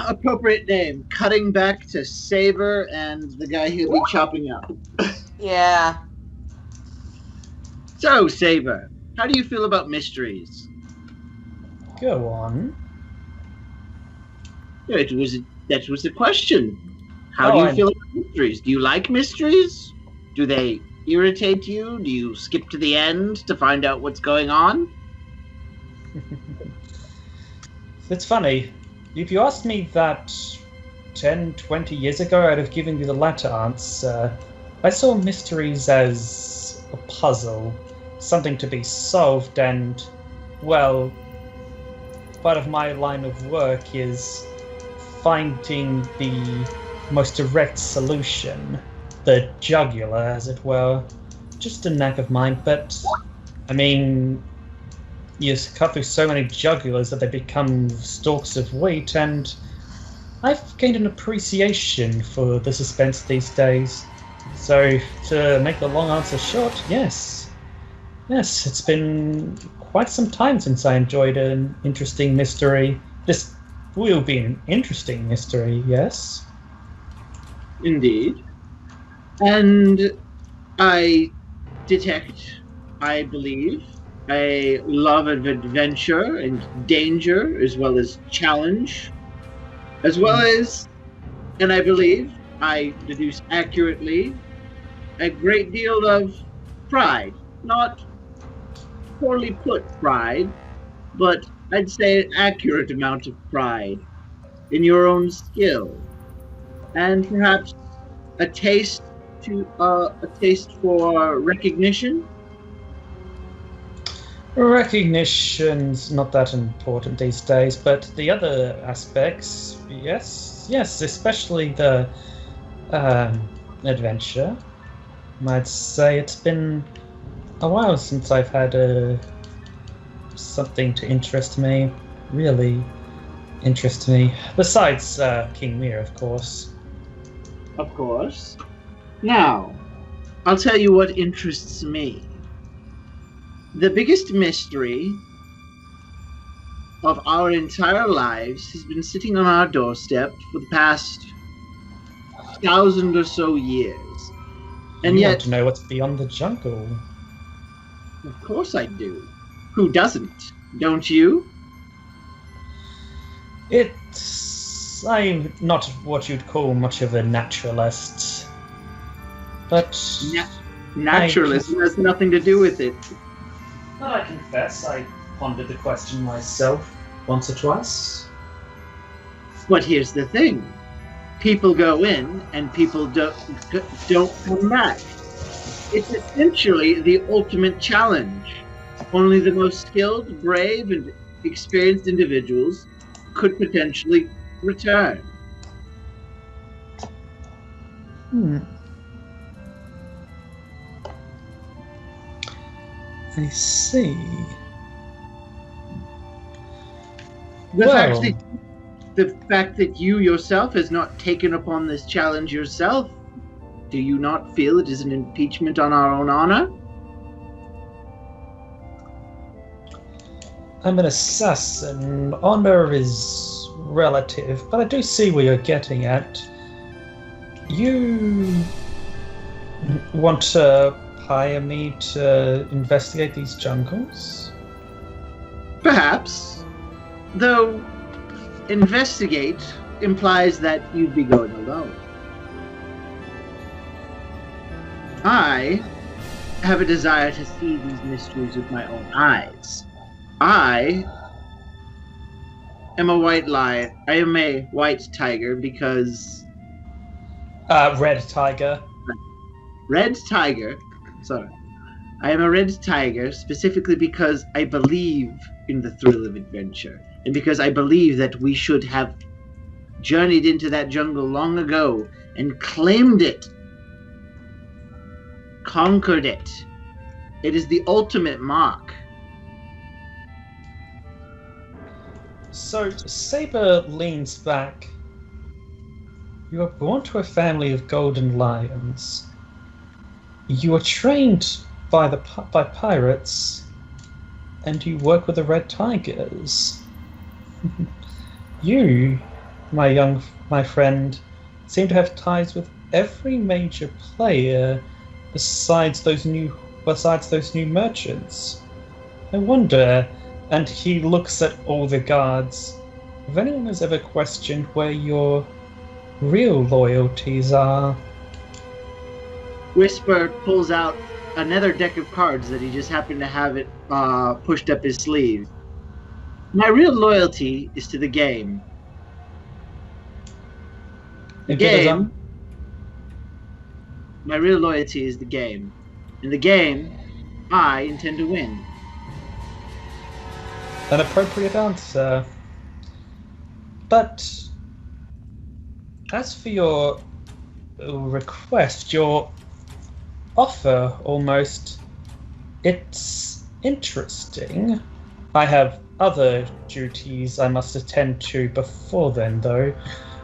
Appropriate name. Cutting back to Saber and the guy he'll be chopping up. Yeah. So, Saber, how do you feel about mysteries? Go on. That was the question. How do you feel about mysteries? Do you like mysteries? Do they irritate you? Do you skip to the end to find out what's going on? It's funny. If you asked me that 10, 20 years ago, I'd have given you the latter answer. I saw mysteries as a puzzle, something to be solved, and, well, part of my line of work is finding the most direct solution, the jugular, as it were. Just a knack of mine, but, I mean, you cut through so many jugulars that they become stalks of wheat, and I've gained an appreciation for the suspense these days. So, to make the long answer short, yes. Yes, it's been quite some time since I enjoyed an interesting mystery. This will be an interesting mystery, yes? Indeed. And I detect, I believe, a love of adventure and danger, as well as challenge, as well as, and I believe, I deduce accurately, a great deal of pride. Not poorly put pride, but I'd say an accurate amount of pride in your own skill, and perhaps a taste for recognition. Recognition's not that important these days, but the other aspects, yes, especially the adventure. I'd say it's been a while since I've had something to interest me, really interest me. Besides King Mir, of course. Of course. Now, I'll tell you what interests me. The biggest mystery of our entire lives has been sitting on our doorstep for the past 1,000 or so years. And you yet, want to know what's beyond the jungle? Of course I do. Who doesn't? Don't you? I'm not what you'd call much of a naturalist. But... Naturalism has nothing to do with it. But I confess, I pondered the question myself once or twice. But here's the thing. People go in, and people don't come back. It's essentially the ultimate challenge. Only the most skilled, brave, and experienced individuals could potentially return. I see. The fact that you yourself has not taken upon this challenge yourself, do you not feel it is an impeachment on our own honor? I'm an assassin. Honor is relative, but I do see where you're getting at. You want to hire me to investigate these jungles? Perhaps. Though, investigate implies that you'd be going alone. I have a desire to see these mysteries with my own eyes. I am a white lion. I am a white tiger because... Red tiger. Red tiger. Sorry. I am a red tiger specifically because I believe in the thrill of adventure. And because I believe that we should have journeyed into that jungle long ago and claimed it. Conquered it. It is the ultimate mark. So Saber leans back. You were born to a family of golden lions. You were trained by pirates, and you work with the red tigers. You, my friend, seem to have ties with every major player besides those new merchants. I wonder, and he looks at all the guards, if anyone has ever questioned where your real loyalties are. Whisper pulls out another deck of cards that he just happened to have it pushed up his sleeve. My real loyalty is to the game. The game. My real loyalty is the game. In the game, I intend to win. An appropriate answer. But as for your request, your offer almost, it's interesting. I have other duties I must attend to before then, though.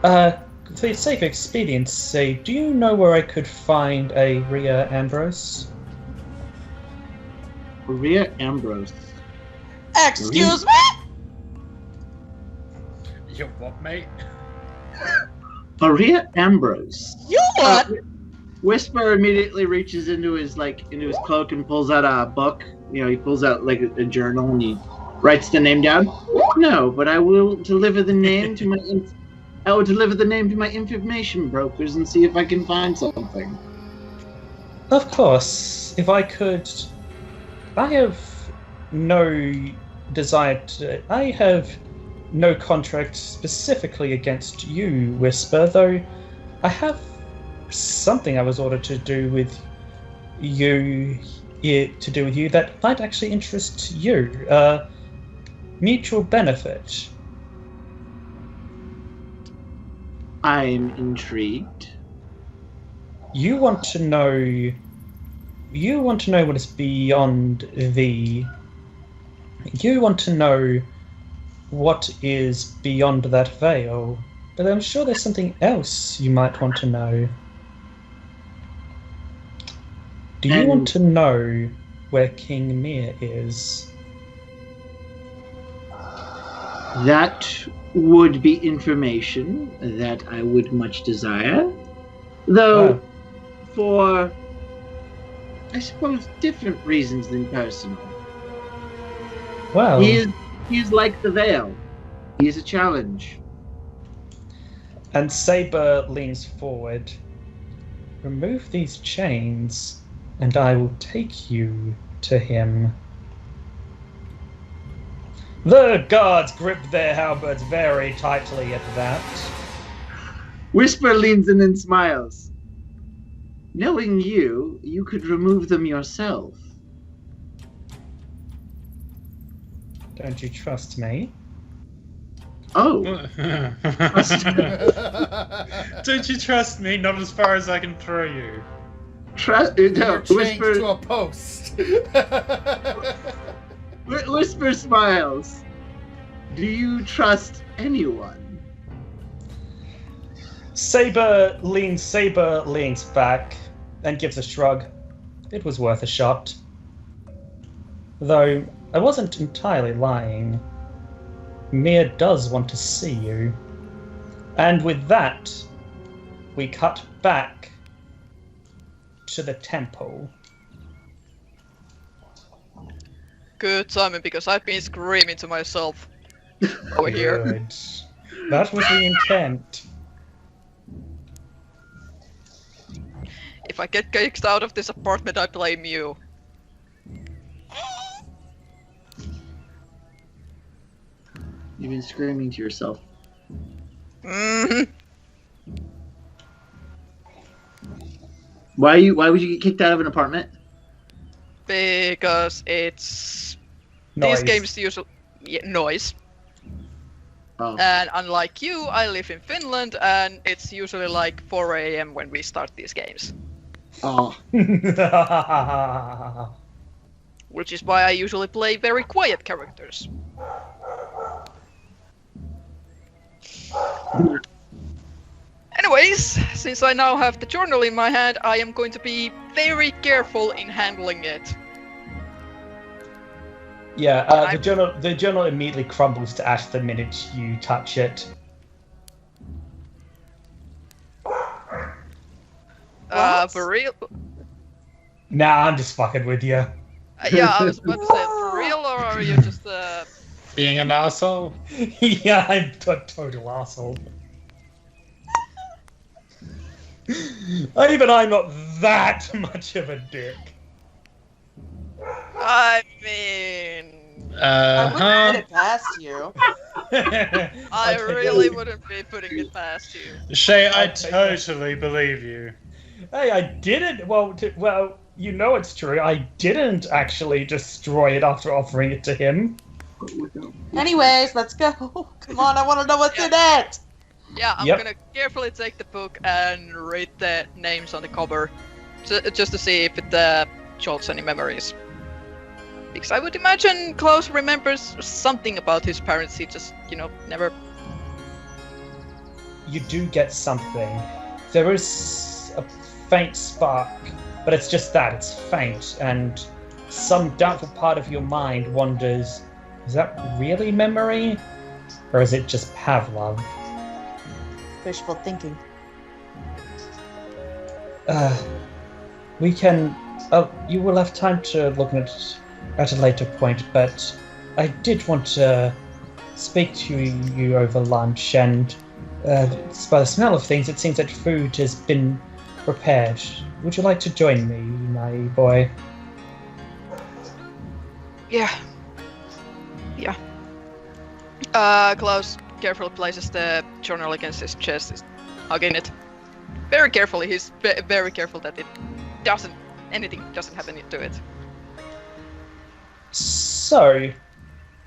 For the sake of expediency, do you know where I could find a Rhea Ambrose? Rhea Ambrose. Excuse me? You what, mate? Rhea Ambrose. You what? Whisper immediately reaches into his cloak and pulls out a book. You know, he pulls out like a journal and he writes the name down. No, but I will deliver the name to my information brokers and see if I can find something. Of course, if I could. I have no desire to. I have no contract specifically against you, Whisper, though I have something I was ordered to do with you that might actually interest you. Mutual benefit. I'm intrigued. You want to know what is beyond the... You want to know what is beyond that veil, but I'm sure there's something else you might want to know. Do you want to know where King Mir is? That would be information that I would much desire. Though, for, I suppose, different reasons than personal. Well, He is like the Vell. He is a challenge. And Saber leans forward. Remove these chains, and I will take you to him. The guards grip their halberds very tightly at that. Whisper leans in and smiles. Knowing you, you could remove them yourself. Don't you trust me? Oh. Don't you trust me? Not as far as I can throw you. No, You're chained Whisper. to a post. Whisper smiles. Do you trust anyone? Saber leans back and gives a shrug. It was worth a shot. Though I wasn't entirely lying. Mir does want to see you. And with that, we cut back to the temple. Good timing, because I've been screaming to myself over here. Good. That was the intent. If I get kicked out of this apartment, I blame you. You've been screaming to yourself. Mm-hmm. Why would you get kicked out of an apartment? Because it's Noise. these games usually noise. Oh. And unlike you, I live in Finland, and it's usually like 4 a.m. when we start these games. Oh. Which is why I usually play very quiet characters. Anyways, since I now have the journal in my hand, I am going to be very careful in handling it. Yeah, the journal immediately crumbles to ash the minute you touch it. For real? Nah, I'm just fucking with you. Yeah, I was about to say, for real, or are you just Being an asshole? Yeah, I'm a total asshole. Even I'm not that much of a dick. I mean... I wouldn't put it past you. I really wouldn't be putting it past you. Shay, I totally believe you. Hey, I didn't. Well, you know it's true. I didn't actually destroy it after offering it to him. Anyways, let's go. Come on, I want to know what's in it. Yeah, I'm Yep. gonna carefully take the book and read the names on the cover, just to see if it jogs any memories. Because I would imagine Claus remembers something about his parents. He just, never. You do get something. There is a faint spark, but it's just that, it's faint, and some doubtful part of your mind wonders, is that really memory? Or is it just Pavlov? Wishful thinking. We can... you will have time to look at a later point, but I did want to speak to you over lunch, and by the smell of things, it seems that food has been prepared. Would you like to join me, my boy? Yeah. Klaus carefully places the journal against his chest, is hugging it. Very carefully, he's very careful that anything doesn't happen to it. So,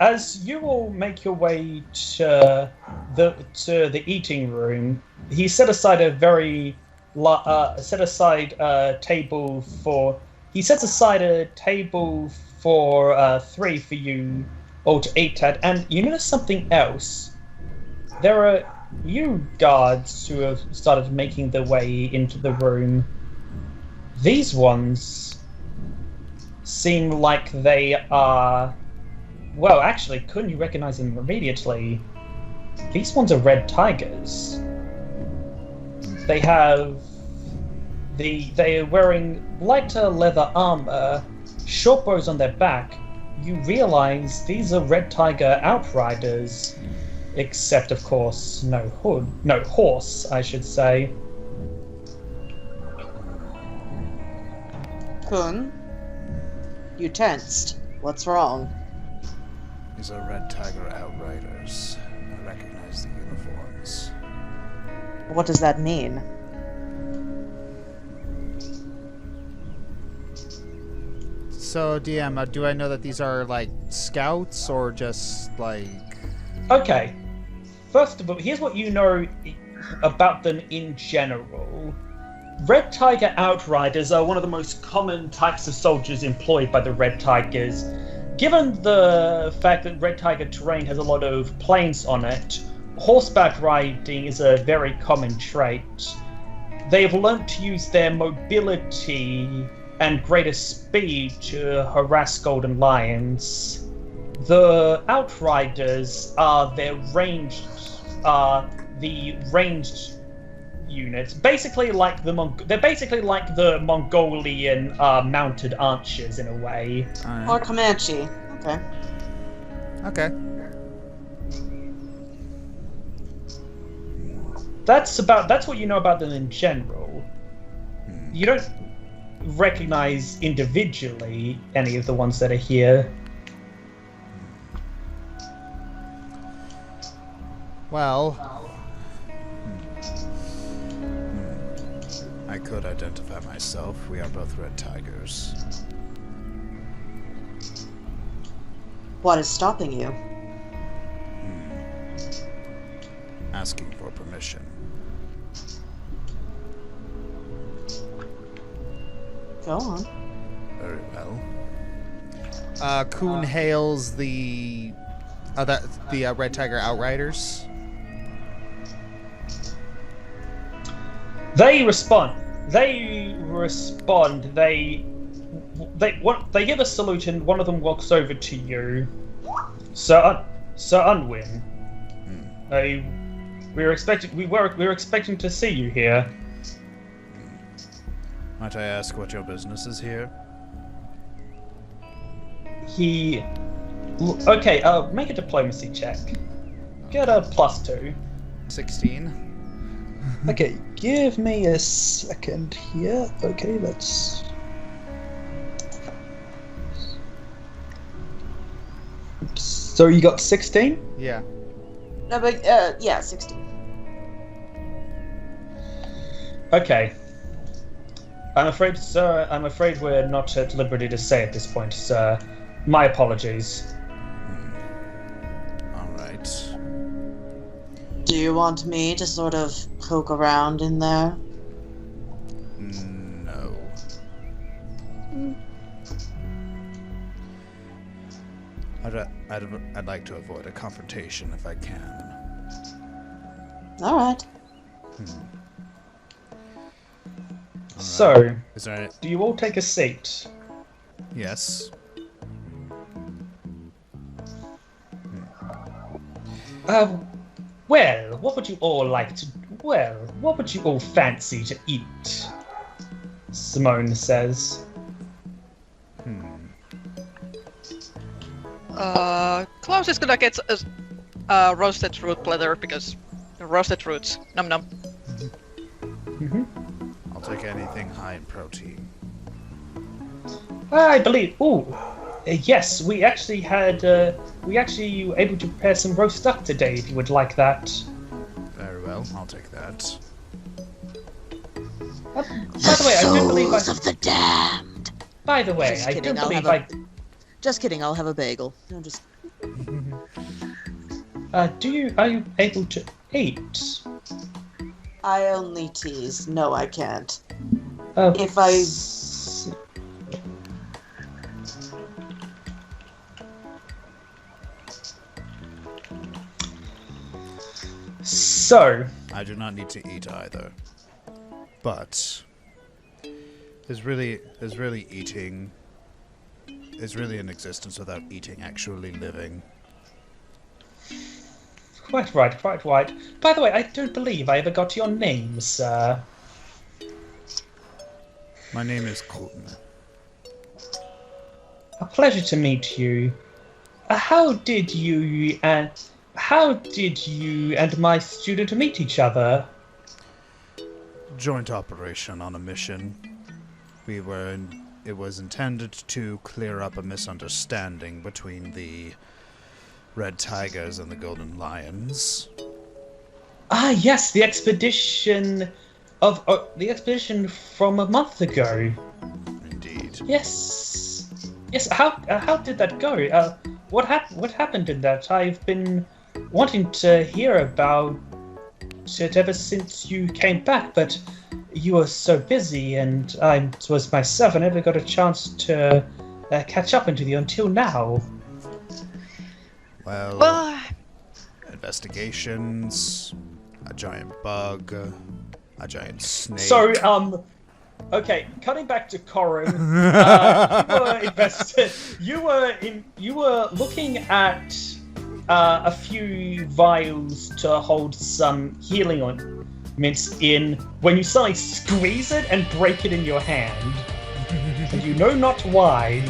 as you all make your way to the eating room, he set aside a table for. He sets aside a table for 3 for you all to eat at, and you notice something else. There are new guards who have started making their way into the room. These ones seem like they are... Well, actually, couldn't you recognize them immediately? These ones are red tigers. They have... They are wearing lighter leather armor, short bows on their back. You realize these are red tiger outriders. Except, of course, no horse, I should say. Kun, you tensed. What's wrong? These are Red Tiger Outriders. I recognize the uniforms. What does that mean? So, DM, do I know that these are, like, scouts, or just, like... Okay. First of all, here's what you know about them in general. Red Tiger Outriders are one of the most common types of soldiers employed by the Red Tigers. Given the fact that Red Tiger terrain has a lot of plains on it, horseback riding is a very common trait. They have learnt to use their mobility and greater speed to harass golden lions. The Outriders are the ranged units, basically like they're basically like the Mongolian mounted archers in a way. Or Comanche. Okay. Okay. that's what you know about them in general. You don't recognize individually any of the ones that are here. Well, I could identify myself. We are both red tigers. What is stopping you? Asking for permission. Go on. Very well. Kuhn hails the Red Tiger Outriders. They respond. They give a salute, and one of them walks over to you. Sir Unwin. We were expecting to see you here. Might I ask what your business is here? Okay, make a diplomacy check. Get a +2. 16. Okay, give me a second here. Okay, let's... So you got 16? Yeah. No, but yeah, 16. Okay. I'm afraid, sir, we're not at liberty to say at this point, sir. My apologies. Alright. Do you want me to sort of poke around in there? No. I'd like to avoid a confrontation if I can. Alright. So, Is there do you all take a seat? Yes. Well, what would you all what would you all fancy to eat? Simone says. Claus is gonna get a roasted fruit platter because roasted fruits. Num num. I'll take anything high in protein. I believe. Yes, we actually were able to prepare some roast duck today. If you would like that. Very well, I'll take that. By the way, I don't believe I. Of the damned. By the way, Just I kidding, don't I'll believe have I. Just kidding. I'll have a bagel. No, just. Are you able to eat? I only tease. No, I can't. If I- So, I do not need to eat either. But is really eating is really an existence without eating actually living. quite right. By the way, I don't believe I ever got your name, sir. My name is Korim. A pleasure to meet you. How did you and my student meet each other? Joint operation on a mission. It was intended to clear up a misunderstanding between the Red Tigers and the Golden Lions. Ah, yes, the expedition from a month ago. Indeed. Yes. How did that go? What happened in that? I've been wanting to hear about it ever since you came back, but you were so busy, and I was myself. I never got a chance to catch up with you until now. Well, investigations, a giant bug, a giant snake. So, okay, cutting back to Korim, you were looking at a few vials to hold some healing ointments in when you suddenly squeeze it and break it in your hand. And you know not why.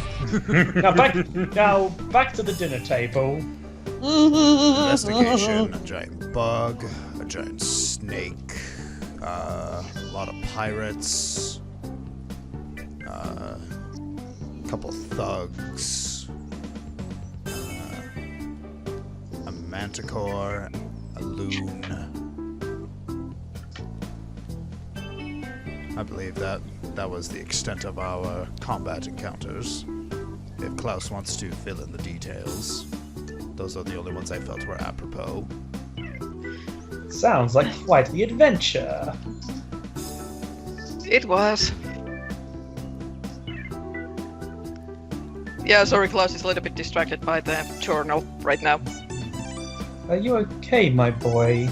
Now back to the dinner table. Investigation, a giant bug, a giant snake, a lot of pirates, a couple thugs, a manticore, a loon. I believe that was the extent of our combat encounters. If Klaus wants to fill in the details, those are the only ones I felt were apropos. Sounds like quite the adventure. It was. Yeah, sorry, Klaus is a little bit distracted by the journal right now. Are you okay, my boy?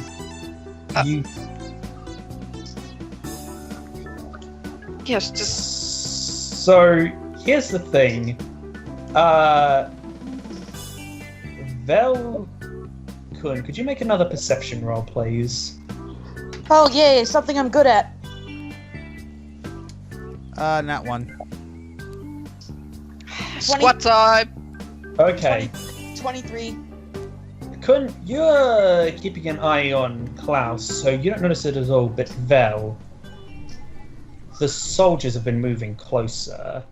You... Yes, just... So, here's the thing. Vell... Kun, could you make another perception roll, please? Oh, yay, something I'm good at. Nat 1. Squat time! Okay. 23. Kun, you're keeping an eye on Klaus, so you don't notice it at all, but Vell, the soldiers have been moving closer.